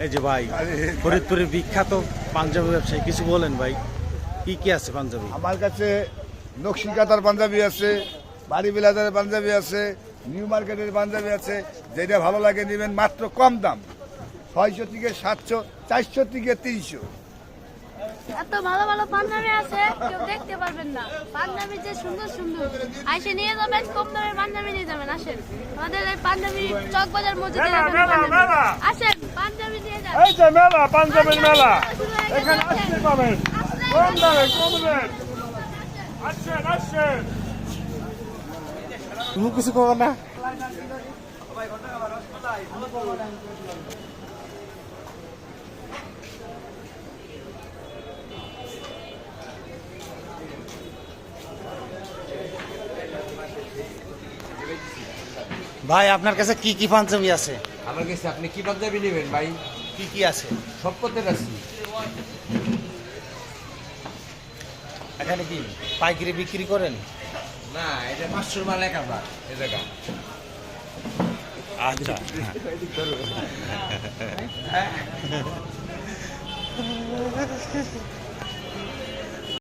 এই যে ভাই, ফরিদপুরের বিখ্যাত পাঞ্জাবি ব্যবসায়ী, কিছু বলেন ভাই, কি কি আছে পাঞ্জাবি? আমার কাছে নকশি কাতার পাঞ্জাবি আছে, বাড়ি বিলাদারের পাঞ্জাবি আছে, নিউ মার্কেটের পাঞ্জাবি আছে। যেটা ভালো লাগে নেবেন, মাত্র কম দাম, 600 থেকে 700, 400 থেকে 300। এত ভালো ভালো পাঞ্জাবি আছে, কেউ দেখতে পারবেন না। পাঞ্জাবি যে সুন্দর সুন্দর, আইসে নিয়ে যাবেন, কম দামের পাঞ্জাবি নিয়ে যাবেন। আসেন, আমাদের এই পাঞ্জাবি চক বাজার মসজিদে আসেন, পাঞ্জাবি নিয়ে যান। এই যে মেলা, পাঞ্জাবের মেলা, এখানে আসতে পাবেন কম দামে, কম দামে। আসেন আসেন। তুমি কিছু করো না? ভাই, আপনার কাছে কি কি পাঞ্জাবি আছে? আমার কাছে আপনি কি পাঞ্জাবি নেবেন ভাই? কি কি আছে? সব পথের আছে। এখানে কি পাইকারি বিক্রি করেন? না, এটা 500 মাল 1000 এই জায়গা। আচ্ছা।